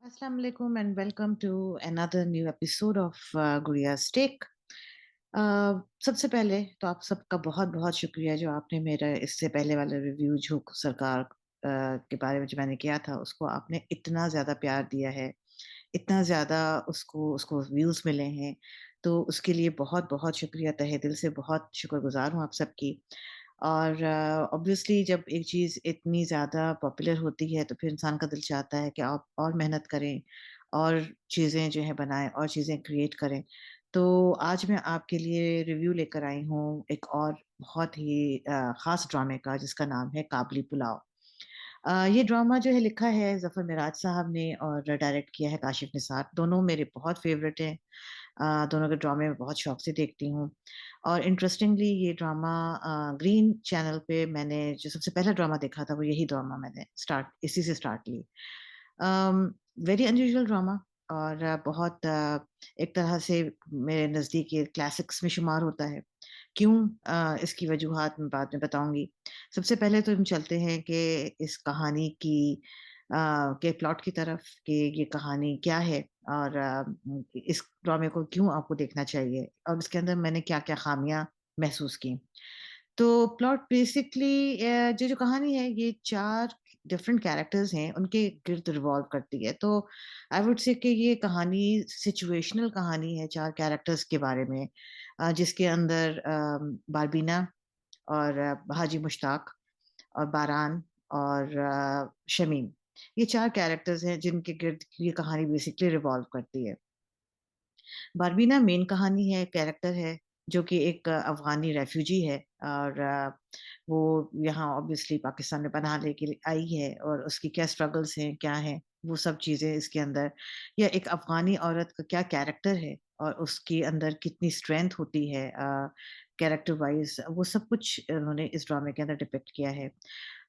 Assalamu alaikum and welcome to another new episode of Guriya's Take. सबसे पहले तो आप सबका बहुत बहुत शुक्रिया जो आपने मेरा इससे पहले वाला रिव्यू जो सरकार के बारे में जो मैंने किया था उसको आपने इतना ज़्यादा प्यार दिया है, इतना ज़्यादा उसको उसको व्यूज़ मिले हैं, तो उसके लिए बहुत बहुत शुक्रिया, तहे दिल से बहुत शुक्रगुजार हूँ आप सबकी। और ऑब्वियसली जब एक चीज़ इतनी ज़्यादा पॉपुलर होती है तो फिर इंसान का दिल चाहता है कि आप और मेहनत करें और चीज़ें जो है बनाएँ और चीज़ें क्रिएट करें। तो आज मैं आपके लिए रिव्यू लेकर आई हूँ एक और बहुत ही ख़ास ड्रामे का जिसका नाम है काबली पुलाव। ये ड्रामा जो है लिखा है ज़फ़र मिराज साहब ने और डायरेक्ट किया है काशिफ़ निसार। दोनों मेरे बहुत फ़ेवरेट हैं। दोनों के ड्रामे मैं बहुत शौक से देखती हूँ। और इंटरेस्टिंगली ये ड्रामा ग्रीन चैनल पे मैंने जो सबसे पहला ड्रामा देखा था वो यही ड्रामा मैंने स्टार्ट इसी से स्टार्ट की। वेरी अनयूजुअल ड्रामा और बहुत एक तरह से मेरे नज़दीक ये क्लासिक्स में शुमार होता है। क्यों इसकी वजूहात मैं बाद में बताऊँगी। सबसे पहले तो हम चलते हैं कि इस कहानी की के प्लॉट की तरफ कि ये कहानी क्या है और इस ड्रामे को क्यों आपको देखना चाहिए और इसके अंदर मैंने क्या-क्या ख़ामियाँ महसूस की। तो प्लॉट बेसिकली जो कहानी है ये 4 डिफरेंट कैरेक्टर्स हैं, उनके गिर्द रिवॉल्व करती है। तो आई वुड से कि ये कहानी सिचुएशनल कहानी है 4 कैरेक्टर्स के बारे में जिसके अंदर बारबीना और हाजी मुश्ताक और बारान और शमीम। ये 4 कैरेक्टर्स हैं जिनके गिर्द ये कहानी बेसिकली रिवॉल्व करती है। बारबीना मेन कहानी है, कैरेक्टर है, जो कि एक अफ़गानी रेफ्यूजी है और वो यहाँ ऑब्वियसली पाकिस्तान में पनाह लेके आई है और उसकी क्या स्ट्रगल्स हैं, क्या हैं, वो सब चीज़ें इसके अंदर या एक अफ़गानी औरत का क्या कैरेक्टर है और उसके अंदर कितनी स्ट्रेंथ होती है कैरेक्टर वाइज़, वो सब कुछ उन्होंने इस ड्रामे के अंदर डिपिक्ट किया है।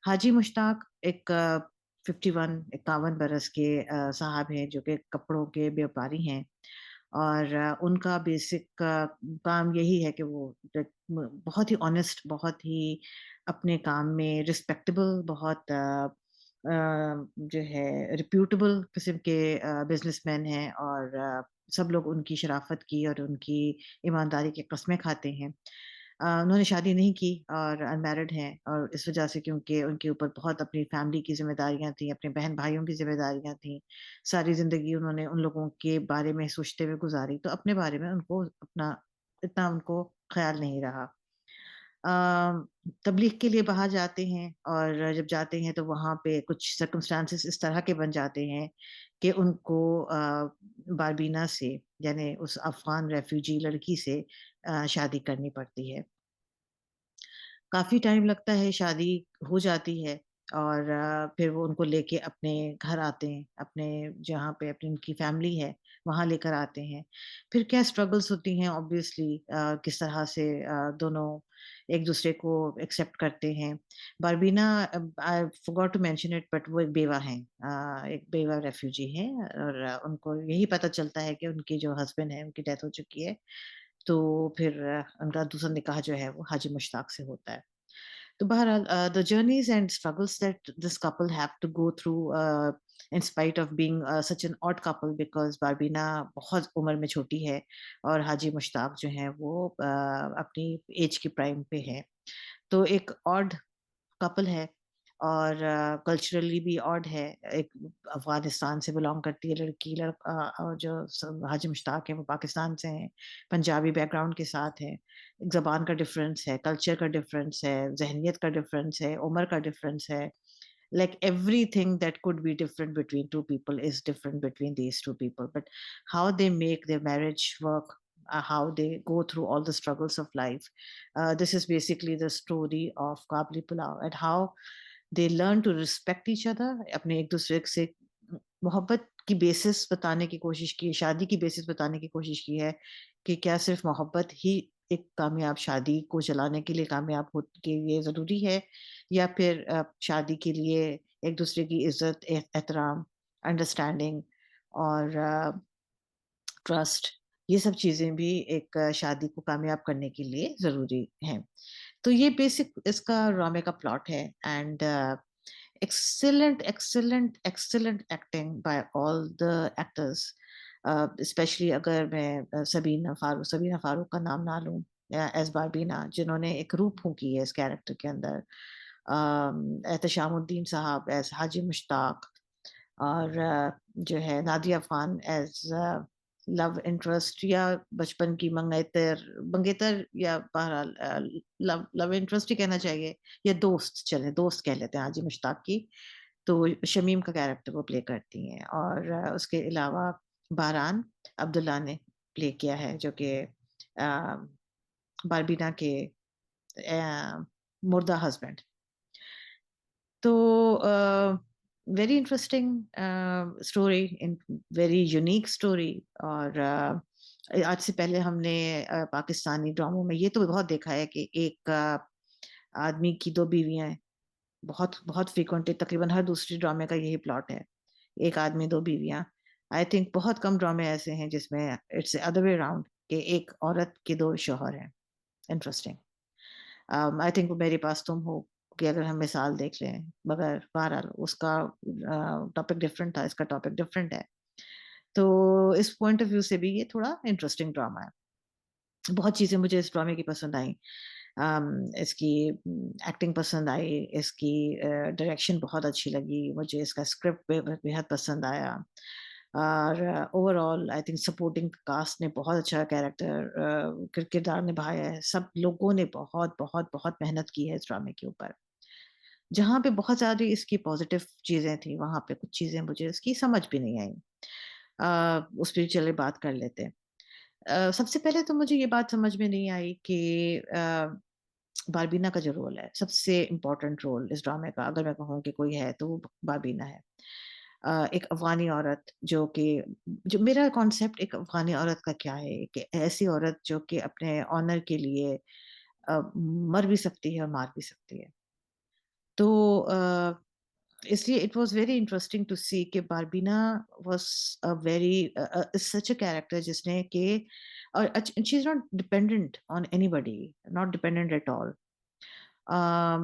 हाजी मुश्ताक एक 51 51 बरस के साहब हैं, जो कि कपड़ों के व्यापारी हैं और उनका बेसिक काम यही है कि वो बहुत ही ऑनेस्ट, बहुत ही अपने काम में रिस्पेक्टेबल, बहुत जो है रिप्यूटेबल किस्म के बिजनेसमैन हैं और सब लोग उनकी शराफत की और उनकी ईमानदारी की कस्में खाते हैं। उन्होंने शादी नहीं की और अनमैरिड हैं और इस वजह से क्योंकि उनके ऊपर बहुत अपनी फैमिली की ज़िम्मेदारियाँ थी, अपने बहन-भाइयों की ज़िम्मेदारियाँ थी। सारी ज़िंदगी उन्होंने उन लोगों के बारे में सोचते हुए गुज़ारी, तो अपने बारे में उनको अपना इतना उनको ख़्याल नहीं रहा। तबलीग के लिए बाहर जाते हैं और जब जाते हैं तो वहाँ पे कुछ सर्कमस्टांसेस इस तरह के बन जाते हैं कि उनको बारबीना से यानी उस अफ़गान रेफ्यूजी लड़की से शादी करनी पड़ती है। काफ़ी टाइम लगता है, शादी हो जाती है और फिर वो उनको लेके अपने घर आते हैं, अपने जहाँ पे अपनी उनकी फैमिली है, वहाँ लेकर आते हैं। फिर क्या स्ट्रगल्स होती हैं ऑब्वियसली किस तरह से दोनों एक-दूसरे को एक्सेप्ट करते हैं। Barbina I forgot to mention it but वो एक बेवा हैं एक बेवा रेफ्यूजी हैं और उनको यही पता चलता है कि उनके जो हस्बैंड हैं, उनकी डेथ हो चुकी है। तो फिर उनका दूसरा निकाह जो है वो हाजी मुश्ताक से होता है। तो बहरहाल the journeys and struggles that this couple have to go through in spite of being such an odd couple because बारबीना बहुत उम्र में छोटी है और हाजी मुश्ताक जो हैं वो अपनी एज की प्राइम पे है। तो एक ऑड कपल है और कल्चरली भी ऑड है। एक अफ़गानिस्तान से बिलॉन्ग करती है लड़की, और जो हाजी मुश्ताक हैं वो पाकिस्तान से हैं, पंजाबी बैकग्राउंड के साथ हैं। ज़बान का डिफ़रेंस है, कल्चर का डिफ़रेंस है, ज़हनियत का डिफ़रेंस है, उम्र का डिफ़रेंस है। Like everything that could be different between two people is different between these two people. But how they make their marriage work, how they go through all the struggles of life. This is basically the story of Kabli Pulao and how they learn to respect each other. अपने एक दूसरे से मोहब्बत की basis बताने की कोशिश की, शादी की बेसिस बताने की कोशिश की है कि क्या सिर्फ मोहब्बत ही एक कामयाब शादी को चलाने के लिए कामयाब हो के लिए ज़रूरी है या फिर शादी के लिए एक दूसरे की इज़्ज़त, एहतराम, अंडरस्टैंडिंग और ट्रस्ट, ये सब चीज़ें भी एक शादी को कामयाब करने के लिए ज़रूरी हैं। तो ये बेसिक इसका ड्रामे का प्लॉट है and excellent acting by all the actors, specially अगर मैं सबीना फारूक का नाम ना लूं एज बारबीना, जिन्होंने एक रूप फूंकी की है इस कैरेक्टर के अंदर, एहतशामुद्दीन साहब एज हाजी मुश्ताक, और जो है Nadia Khan as love interest या बचपन की मंगेतर मंगेतर, या बहरहाल लव लव इंटरेस्ट ही कहना चाहिए, या दोस्त, चले दोस्त कह लेते हैं हाजी मुश्ताक की। तो शमीम का कैरेक्टर वो प्ले करती हैं, और उसके अलावा बारान अब्दुल्ला ने प्ले किया है, जो कि बारबीना के मुर्दा हस्बैंड। तो very interesting story, in very unique story. और आज से पहले हमने पाकिस्तानी ड्रामों में ये तो बहुत देखा है कि एक आदमी की दो बीवियां हैं। बहुत बहुत फ्रीक्वेंटली, तकरीबन हर दूसरी ड्रामे का यही प्लॉट है, एक आदमी दो बीवियां। आई थिंक बहुत कम ड्रामे ऐसे हैं जिसमें इट्स अदर वे राउंड, कि एक औरत के दो शौहर हैं। इंटरेस्टिंग। आई थिंक वो मेरे पास तुम हो कि अगर हम मिसाल देख लें, मगर बहरहाल उसका टॉपिक डिफरेंट था, इसका टॉपिक डिफरेंट है। तो इस पॉइंट ऑफ व्यू से भी ये थोड़ा इंटरेस्टिंग ड्रामा है। बहुत चीजें मुझे इस ड्रामे की पसंद आई। इसकी एक्टिंग पसंद आई, इसकी डायरेक्शन बहुत अच्छी लगी मुझे, इसका स्क्रिप्ट बेहद पसंद आया, और overall I think supporting cast ने बहुत अच्छा किरदार निभाया है। सब लोगों ने बहुत बहुत बहुत मेहनत की है इस ड्रामे के ऊपर। जहाँ पे बहुत सारी इसकी पॉजिटिव चीजें थी, वहां पे कुछ चीजें मुझे इसकी समझ भी नहीं आई। उस पर चले बात कर लेते हैं। सबसे पहले तो मुझे ये बात समझ में नहीं आई कि बारबीना का जो रोल है, सबसे इम्पोर्टेंट रोल इस ड्रामे का, अगर मैं कहूँ कि कोई है तो वो बारबीना है। एक अफ़गानी औरत जो कि, जो मेरा कॉन्सेप्ट एक अफ़गानी औरत का क्या है, कि ऐसी औरत जो कि अपने ऑनर के लिए मर भी सकती है और मार भी सकती है। तो इसलिए it was very interesting to see कि Barbina was a very such a character जिसने कि, और she is not dependent on anybody, not dependent at all. Um,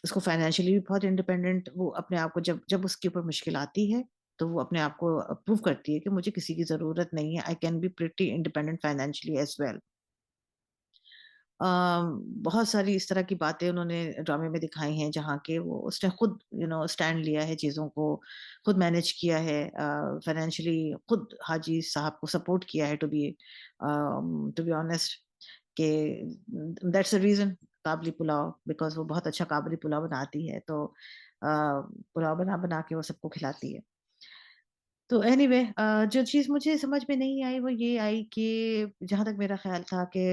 उसको फाइनेंशियली भी बहुत इंडिपेंडेंट, वो अपने आप को जब जब उसके ऊपर मुश्किल आती है, तो वो अपने आप को प्रूव करती है कि मुझे किसी की ज़रूरत नहीं है, I can be pretty independent financially as well. बहुत सारी इस तरह की बातें उन्होंने ड्रामे में दिखाई हैं, जहाँ के वो उसने खुद स्टैंड लिया है चीज़ों को, खुद मैनेज किया है, फाइनेंशियली खुद हाजी साहब को सपोर्ट किया है, टू बी ऑनेस्ट, कि that's the reason Kabuli pulao, because वो बहुत अच्छा काबली पुलाव बनाती है, तो पुलाव बना-बना के वो सबको खिलाती है। तो एनीवे, जो चीज़ मुझे समझ में नहीं आई वो ये आई कि जहाँ तक मेरा ख़्याल था कि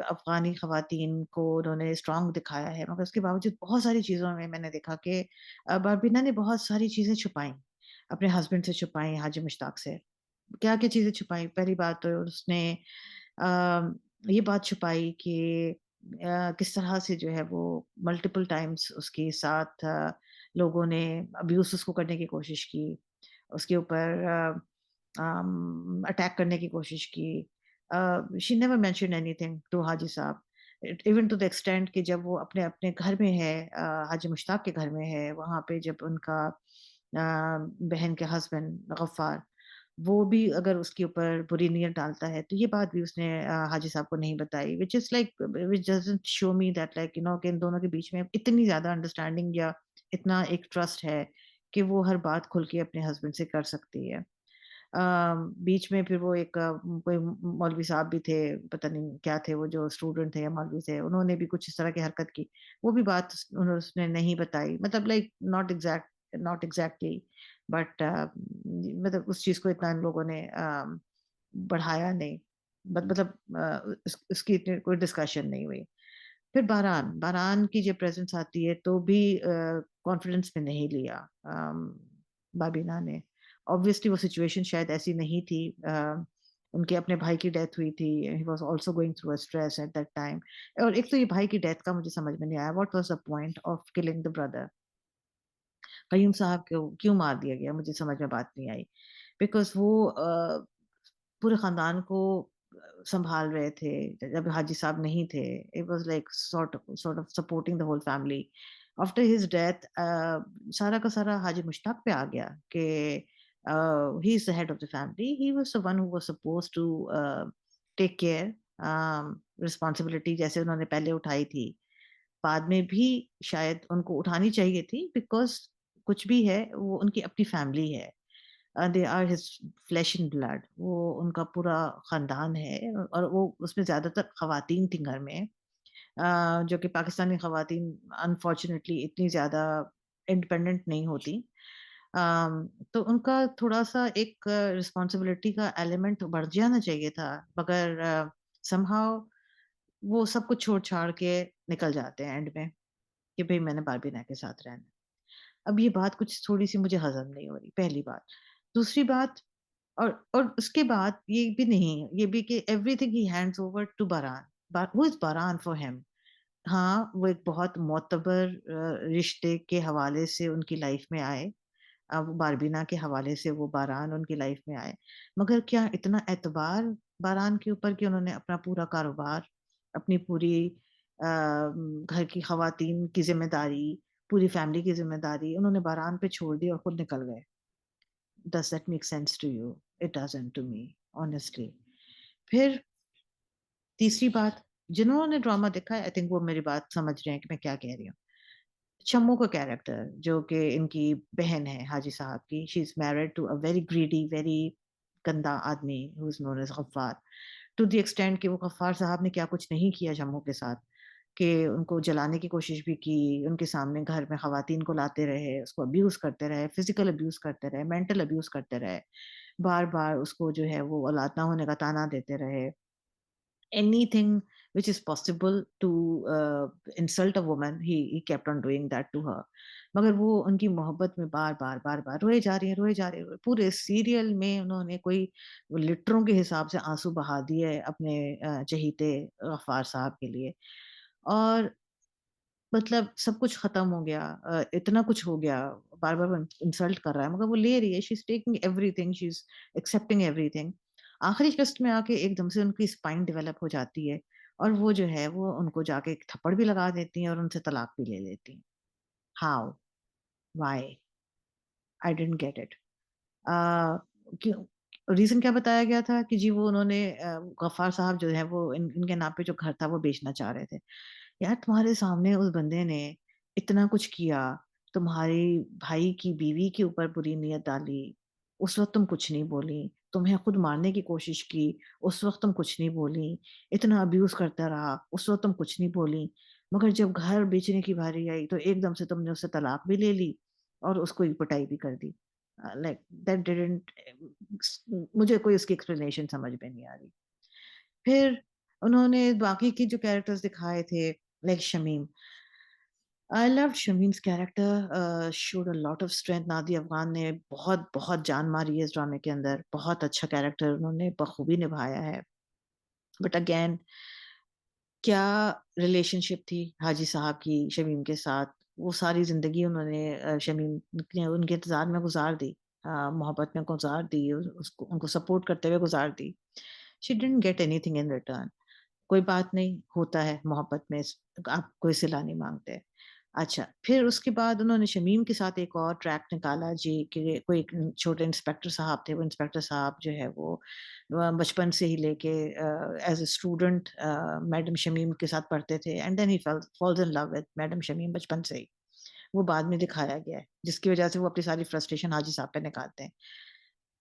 अफ़गानी ख़वातीन को उन्होंने स्ट्रॉन्ग दिखाया है, मगर उसके बावजूद बहुत सारी चीज़ों में मैंने देखा कि बारबीना ने बहुत सारी चीज़ें छुपाई, अपने हस्बैंड से छुपाई, हाजी मुश्ताक से। क्या-क्या चीज़ें छुपाई? पहली बात तो उसने अ, ये बात छुपाई कि किस तरह से जो है वो मल्टीपल टाइम्स उसके साथ लोगों ने अब्यूज़ उसको करने की कोशिश की। उसके ऊपर अटैक करने की कोशिश की। She never mention anything to Haji Sahab, even to the extent कि जब वो अपने अपने घर में है, हाजी मुश्ताक के घर में है, वहाँ पे जब उनका बहन के हस्बैंड गफ्फार, वो भी अगर उसके ऊपर बुरी नीयत डालता है, तो ये बात भी उसने हाजी साहब को नहीं बताई, which is like, which doesn't show me that like कि इन दोनों के बीच में इतनी ज़्यादा अंडरस्टैंडिंग या इतना एक ट्रस्ट है कि वो हर बात खुल के अपने हस्बैंड से कर सकती है। अ, बीच में फिर वो एक कोई मौलवी साहब भी थे, पता नहीं क्या थे वो, जो स्टूडेंट थे या मौलवी थे, उन्होंने भी कुछ इस तरह की हरकत की। वो भी बात उसने नहीं बताई, मतलब लाइक नॉट एग्ज़ैक्टली, बट मतलब उस चीज़ को इतना इन लोगों ने बढ़ाया नहीं। मतलब उसकी इतनी कोई डिस्कशन नहीं हुई। फिर बारान, बारान की जब प्रेज़ेंस आती है तो भी कॉन्फिडेंस में नहीं लिया बाबीना ने। ऑब्वियसली वो सिचुएशन शायद ऐसी नहीं थी, उनके अपने भाई की डेथ हुई थी, he was also going through a stress at that time. और एक तो ये भाई की डेथ का मुझे समझ में नहीं आया, what was the point of killing the brother? Qayyum साहब को क्यों मार दिया गया? मुझे समझ में बात नहीं आई। बिकॉज़ वो पूरे ख़ानदान को सँभाल रहे थे, जब हाजी साहब नहीं थे। It was like sort of supporting the whole family. After his death सारा का सारा हाजी मुश्ताक पे आ गया कि he is the head of the family, he was the one who was supposed to take care, responsibility जैसे उन्होंने पहले उठाई थी, बाद में भी शायद उनको उठानी चाहिए थी, बिकॉज़ कुछ भी है वो उनकी अपनी फैमिली है। They are his flesh and blood, वो उनका पूरा खानदान है और वो उसमें ज़्यादातर ख़वातीन थी घर में। जो कि पाकिस्तानी ख़वातीन अनफॉर्च्युनेटली इतनी ज़्यादा इंडिपेंडेंट नहीं होती। तो उनका थोड़ा-सा एक रिस्पॉन्सिबिलिटी का एलिमेंट बढ़ जाना चाहिए था, मगर समहाउ वो सब कुछ छोड़-छाड़ के निकल जाते हैं एंड में कि भई मैंने बार्बिना के साथ रहना है। अब ये बात कुछ थोड़ी-सी मुझे हज़म नहीं हो रही, पहली बात। दूसरी बात, और उसके बाद ये भी नहीं, ये भी कि everything he hands over to Baran. Who is Baran for him? हाँ, वो एक बहुत मोतबर रिश्ते के हवाले से उनकी लाइफ में आए। अब बारबीना के हवाले से वो बारान उनकी लाइफ में आए। मगर क्या इतना एतबार बारान के ऊपर कि उन्होंने अपना पूरा कारोबार, अपनी पूरी घर की ख़वातीन की ज़िम्मेदारी, पूरी फैमिली की ज़िम्मेदारी उन्होंने बारान पे छोड़ दी और खुद निकल गए। Does that make sense to you? It doesn't to me, honestly. फिर तीसरी बात, जिन्होंने ड्रामा देखा है आई थिंक वो मेरी बात समझ रहे हैं कि मैं क्या कह रही हूँ। शम्मू का कैरेक्टर जो कि इनकी बहन है हाजी साहब की, she is married to a very greedy, very गंदा आदमी who is known as Ghaffar. To the extent कि वो गफ्फार साहब ने क्या कुछ नहीं किया शम्मू के साथ, कि उनको जलाने की कोशिश भी की, उनके सामने घर में ख़वातीन को लाते रहे, उसको अब्यूज़ करते रहे, फिज़िकल अब्यूज़ करते रहे, मेंटल अब्यूज़ करते रहे। बार-बार उसको जो है वो औलाद ना होने का ताना देते रहे। Anything which is possible to insult a woman, he kept on doing that to her. मगर वो उनकी मोहब्बत में बार-बार, बार-बार रोए जा रही हैं, रोए जा रही हैं। पूरे सीरियल में उन्होंने कोई लीटरों के हिसाब से आँसू बहा दिए अपने चहीते गफ्फार साहब के लिए। और मतलब सब कुछ खत्म हो गया, इतना कुछ हो गया, बार-बार वो इंसल्ट कर रहा है, मगर वो ले रही है, she is taking everything, she is accepting everything. आखिरी ट्विस्ट में आके एकदम से उनकी स्पाइन डेवलप हो जाती है और वो जो है वो उनको जाके एक थप्पड़ भी लगा देती हैं और उनसे तलाक भी ले लेती हैं। How? Why? I didn't get it. Uh, क्यों, रीज़न क्या बताया गया था कि जी वो उन्होंने गफ्फार साहब जो है वो इनके नाम पे जो घर था वो बेचना चाह रहे थे। यार तुम्हारे सामने उस बंदे ने इतना कुछ किया, तुम्हारे भाई की बीवी के ऊपर बुरी नियत डाली, उस वक़्त तुम कुछ नहीं बोली, तुम्हें खुद मारने की कोशिश की, उस वक़्त तुम कुछ नहीं बोली, इतना अब्यूज़ करता रहा, उस वक़्त तुम कुछ नहीं बोली, मगर जब घर बेचने की बारी आई तो एकदम से तुमने उससे तलाक भी ले ली और उसको ही पिटाई भी कर दी। लाइक दैट डिडन्ट मुझे कोई उसकी एक्सप्लेनेशन समझ में नहीं आ रही। फिर उन्होंने बाकी के जो कैरेक्टर्स दिखाए थे, like Shamim, I loved Shamim's character, showed a lot of strength. Nadia Afghan ने बहुत जान मारी है इस ड्रामे के अंदर, बहुत अच्छा कैरेक्टर उन्होंने बखूबी निभाया है। बट अगेन क्या रिलेशनशिप थी हाजी साहब की शमीम के साथ, वो सारी ज़िंदगी उन्होंने शमीम ने उनके इंतज़ार में गुज़ार दी, मोहब्बत में गुज़ार दी, उसको उनको सपोर्ट करते हुए गुज़ार दी। She didn't get anything in return. कोई बात नहीं, होता है मोहब्बत में, आप कोई सिला नहीं माँगते। अच्छा, फिर उसके बाद उन्होंने शमीम के साथ एक और ट्रैक निकाला जी कि कोई एक छोटे इंस्पेक्टर साहब थे, वो इंस्पेक्टर साहब जो है वो बचपन से ही लेके as a student madam Shamim के साथ पढ़ते थे and then he falls in love with madam Shamim बचपन से ही। वो बाद में दिखाया गया है, जिसकी वजह से वो अपनी सारी फ्रस्ट्रेशन हाजी साहब पे निकालते हैं।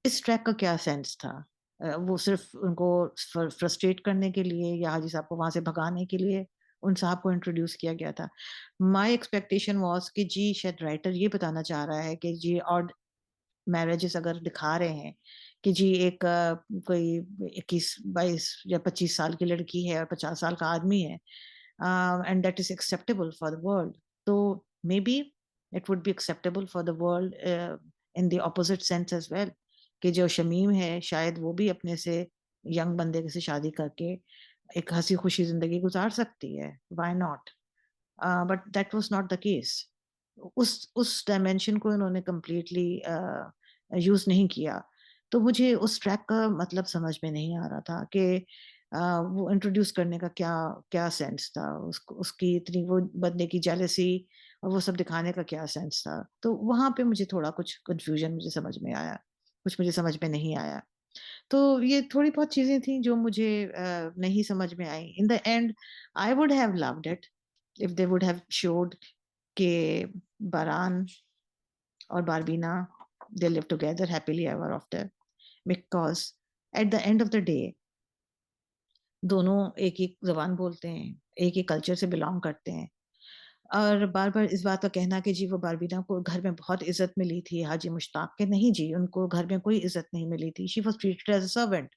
इस ट्रैक का क्या सेंस था? वो सिर्फ़ उनको फ्रस्ट्रेट करने के लिए या हाजी साहब को वहाँ से भगाने के लिए उन साहब को इंट्रोड्यूस किया गया था? माय एक्सपेक्टेशन वाज़ कि जी शायद राइटर ये बताना चाह रहा है कि जी ऑड मैरेजेस अगर दिखा रहे हैं कि जी एक कोई 21-22 या 25 साल की लड़की है और 50 साल का आदमी है, and that is acceptable for the world. तो maybe it would be acceptable for the world in the opposite sense as well, कि जो शमीम है शायद वो भी अपने से यंग बंदे से शादी करके एक हँसी-खुशी ज़िंदगी गुज़ार सकती है, why not? But that was not the case. उस डायमेंशन को इन्होंने कंप्लीटली यूज़ नहीं किया। तो मुझे उस ट्रैक का मतलब समझ में नहीं आ रहा था कि वो इंट्रोड्यूस करने का क्या क्या सेंस था? उसको उसकी इतनी वो बंदे की जेलसी और वो सब दिखाने का क्या सेंस था? तो वहाँ पे मुझे थोड़ा कुछ कन्फ्यूज़न मुझे समझ में आया, कुछ मुझे समझ में नहीं आया। तो ये थोड़ी बहुत चीज़ें थी जो मुझे नहीं समझ में आई। In the end I would have loved it if they would have showed के बारान और Barbina they live together happily ever after, because at the end of the day दोनों एक ही ज़ुबान बोलते हैं, एक ही कल्चर से बिलॉन्ग करते हैं। और बार-बार इस बात का कहना कि जी वो बारबीना को घर में बहुत इज़्ज़त मिली थी हाजी मुश्ताक के, नहीं जी, उनको घर में कोई इज़्ज़त नहीं मिली थी। She was treated as a servant.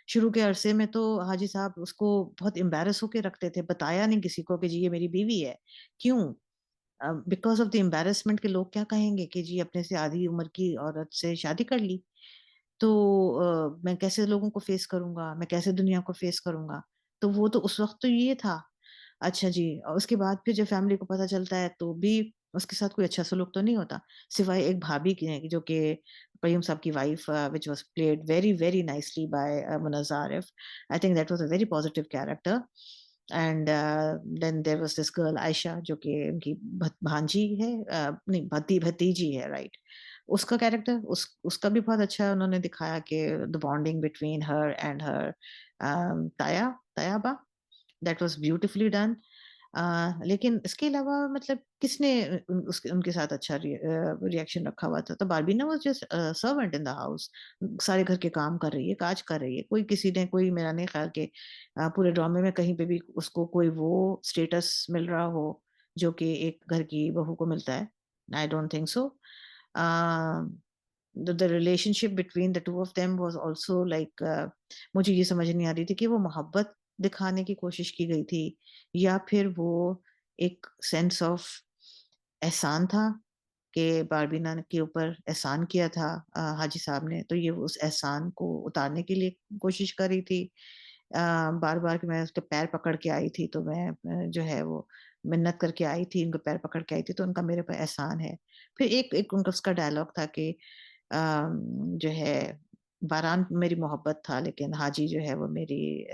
शुरू के अरसे में तो हाजी साहब उसको बहुत एम्बैरेस होके रखते थे, बताया नहीं किसी को कि जी ये मेरी बीवी है। क्यों? बिकॉज़ ऑफ द एम्बैरेसमेंट कि लोग क्या कहेंगे कि जी अपने से आधी उम्र की औरत से शादी कर ली। तो मैं कैसे लोगों को फ़ेस करूँगा? मैं कैसे दुनिया को फ़ेस करूँगा? तो वो तो उस वक़्त तो ये था। अच्छा जी, और उसके बाद फिर जब फैमिली को पता चलता है तो भी उसके साथ कोई अच्छा सलूक तो नहीं होता, सिवाय एक भाभी के जो कि कयूम साहब की wife which was played very, very nicely by Munazzah Arif. I think that was a very positive character and then there was this girl Ayesha जो कि उनकी भांजी है, नहीं भतीजी है, राइट? उसका कैरेक्टर उसका भी बहुत अच्छा उन्होंने दिखाया कि the bonding between her and her Tayyaba, that was beautifully done. लेकिन इसके अलावा मतलब किसने उसके उनके साथ अच्छा रिएक्शन रखा हुआ था? तो Barbina was just servant in the house. सारे घर के काम कर रही है, काज कर रही है। कोई किसी ने कोई मेरा नहीं ख़्याल कि पूरे ड्रामे में कहीं पे भी उसको कोई वो स्टेटस मिल रहा हो, जो कि एक घर की बहू को मिलता है। I don't think so. A, the relationship between the 2 of them was also like मुझे ये समझ नहीं आ रही थी कि वो मोहब्बत दिखाने की कोशिश की गई थी या फिर वो एक सेंस ऑफ एहसान था कि बारबीना के ऊपर एहसान किया था हाजी साहब ने, तो ये उस एहसान को उतारने के लिए कोशिश कर रही थी। बार-बार कि मैं उसके पैर पकड़ के आई थी, तो मैं जो है वो मिन्नत करके आई थी, उनके पैर पकड़ के आई थी, तो उनका मेरे पे एहसान है। फिर एक एक उनका उसका डायलॉग था कि जो है बारान मेरी मोहब्बत था लेकिन हाजी जो है वो मेरी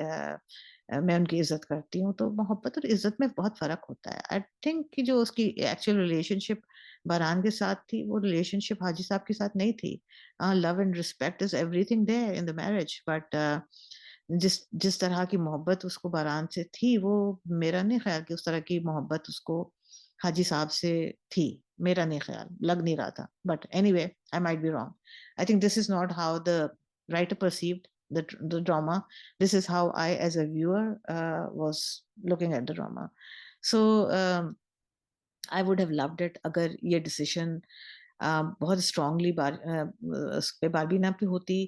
मैं उनकी इज़्ज़त करती हूँ, तो मोहब्बत और इज़्ज़त में बहुत फ़र्क होता है। आई थिंक कि जो उसकी एक्चुअल रिलेशनशिप बारान के साथ थी, वो रिलेशनशिप हाजी साहब के साथ नहीं थी। Love and respect is everything there in the marriage but जिस जिस तरह की मोहब्बत उसको बारान से थी, वो मेरा नहीं ख़्याल कि उस तरह की मोहब्बत उसको हाजी साहब से थी। मेरा नहीं ख़्याल, लग नहीं रहा था। But anyway I might be wrong. I think this is not how the writer perceived the drama. This is how I, as a viewer, was looking at the drama. So I would have loved it अगर ये decision बहुत strongly उस पे बारबीना पे होती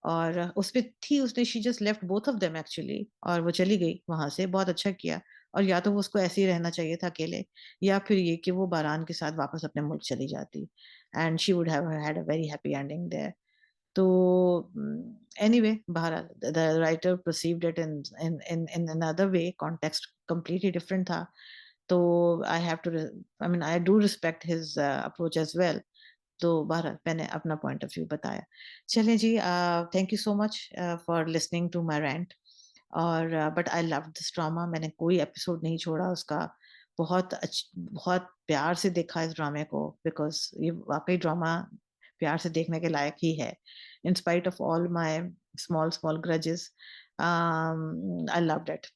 और उस पे थी उसने she just left both of them actually और वो चली गई वहां से बहुत अच्छा किया और या तो वो उसको ऐसे ही रहना चाहिए था अकेले या फिर ये कि वो बारान के साथ वापस अपने मुल्क चली जाती and she would have had a very happy ending there तो एनीवे बहरहाल the writer perceived it in another way context completely different था तो I have to I mean I do respect his approach as well तो बहरहाल मैंने अपना point of view बताया। चलिए जी thank you so much for listening to my rant और but I loved this drama मैंने कोई एपिसोड नहीं छोड़ा उसका। बहुत प्यार से देखा इस ड्रामे को बिकॉज़ ये वाक़ई ड्रामा प्यार से देखने के लायक ही है। In spite of all my small grudges I loved it.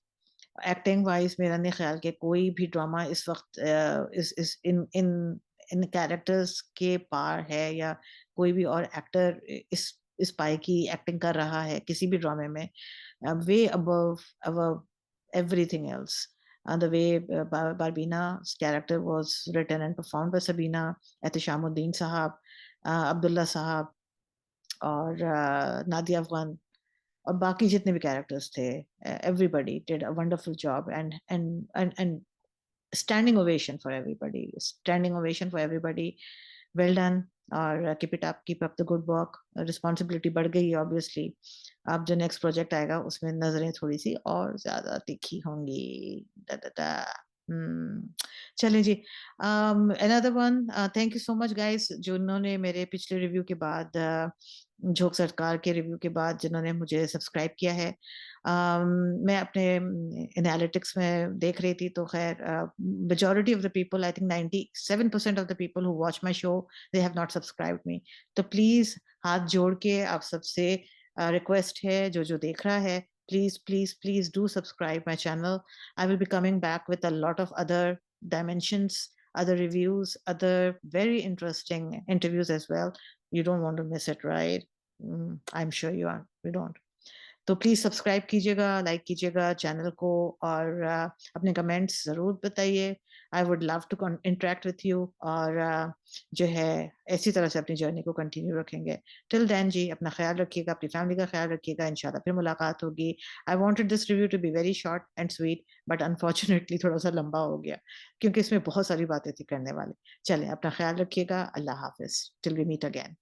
Acting wise मेरा नहीं ख़्याल कि कोई भी ड्रामा इस वक़्त इस इन कैरेक्टर्स के पार है या कोई भी और एक्टर इस पाए की एक्टिंग कर रहा है किसी भी ड्रामे में वे above everything else the way Barbina's character was written and performed by Sabina, Ehtishamuddin Sahab, Abdullah Sahab और नादिया अफ़गान और बाकी जितने भी कैरेक्टर्स थे everybody did a wonderful job and standing ovation for everybody standing ovation for everybody well done और keep up the good work responsibility बढ़ गई है ऑब्वियसली अब जो नेक्स्ट प्रोजेक्ट आएगा उसमें नजरें थोड़ी सी और ज्यादा तीखी होंगी दा, दा, दा। चलें जी। Another one, thank you so much guys जिन्होंने मेरे पिछले रिव्यू के बाद झोंक सरकार के रिव्यू के बाद जिन्होंने मुझे सब्सक्राइब किया है। मैं अपने एनालिटिक्स में देख रही थी तो खैर majority of the people, I think 97% of the people who watch my show, they have not subscribed me. तो प्लीज़ हाथ जोड़ के आप सबसे रिक्वेस्ट है, जो देख रहा है, please, please, please do subscribe my channel. I will be coming back with a lot of other dimensions, other reviews, other very interesting interviews as well. You don't want to miss it, right? I'm sure you are. You don't. तो please subscribe कीजिएगा, like कीजिएगा channel को और अपने comments ज़रूर बताइए। I would love to interact with you और जो है इसी तरह से अपनी जर्नी को कंटिन्यू रखेंगे। टिल देन जी अपना ख़्याल रखिएगा, अपनी फैमिली का ख़्याल रखिएगा, इंशाल्लाह फिर मुलाकात होगी। I wanted this review to be very short and sweet but unfortunately थोड़ा-सा लंबा हो गया क्योंकि इसमें बहुत सारी बातें थी करने वाली। चलें अपना ख़्याल रखिएगा, अल्लाह हाफ़िज़, टिल वी मीट अगेन।